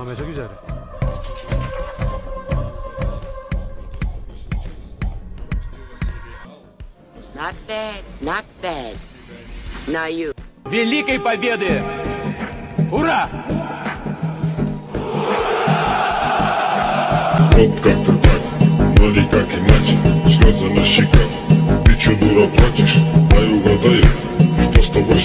Hamesa güzel. Not bad, not bad. Now you. Великой Победы! Ура! Вот как-то так, но никак иначе. Слезы на щеках, ты чё, дура, плачешь? Дай угадаю.